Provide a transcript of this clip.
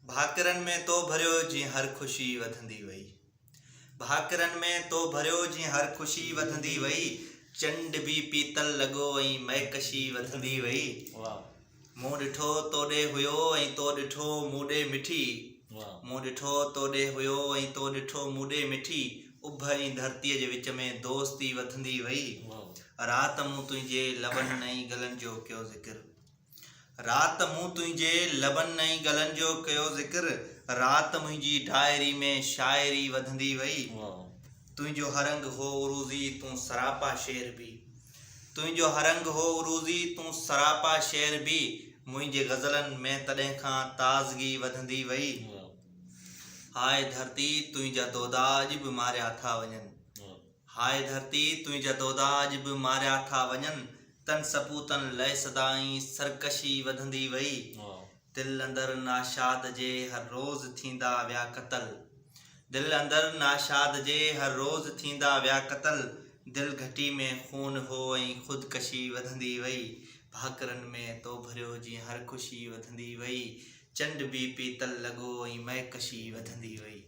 भाकरनि में तो भरियो जीअं हर ख़ुशी वधंदी वई। भाकरनि में तो भरियो जीअं हर ख़ुशी वधंदी वई। चंड बि पीतल लॻो ऐं महकशी वधंदी वई। मूं ॾिठो तोॾे हुयो ऐं तो ॾिठो मूं ॾे मिठी। मूं ॾिठो तोॾे हुयो ऐं तो ॾिठो मूं ॾे मिठी। उभ ऐं धरतीअ जे विच में दोस्ती वधंदी वई। राति मूं तुंहिंजे लबनि ऐं गलनि जो कयो ज़िक्र। राति मूं तुंहिंजे लबनि ऐं गलनि जो कयो ज़िक्र। राति मुंहिंजी डायरी में शाइरी वधंदी वई। तुंहिंजो हरंग हो उरूज़ी तूं सरापा शेर बि। तुंहिंजो हरंग हो उरूज़ी तूं सरापा शेर बि। मुंहिंजे ग़ज़लनि में तॾहिं खां ताज़गी वधंदी वई। हाय धरती तुंहिंजा दोदा अॼु बि मारिया था वञनि। हाय धरती तुंहिंजा दोदा अॼु बि मारिया था वञनि। तन सपूतनि लय सदाईं सरकशी वधंदी वई। दिल अंदर नाशाद जे हर रोज़ थींदा विया क़तल। दिल अंदर नाशाद जे हर रोज़ थींदा विया क़तल। दिल घटी में खून हो ऐं ख़ुदकशी वधंदी वई। भाकरनि में तो भरियो जीअं हर ख़ुशी वधंदी वई। चंड बि पीतल लॻो ऐं महकशी वधंदी वई।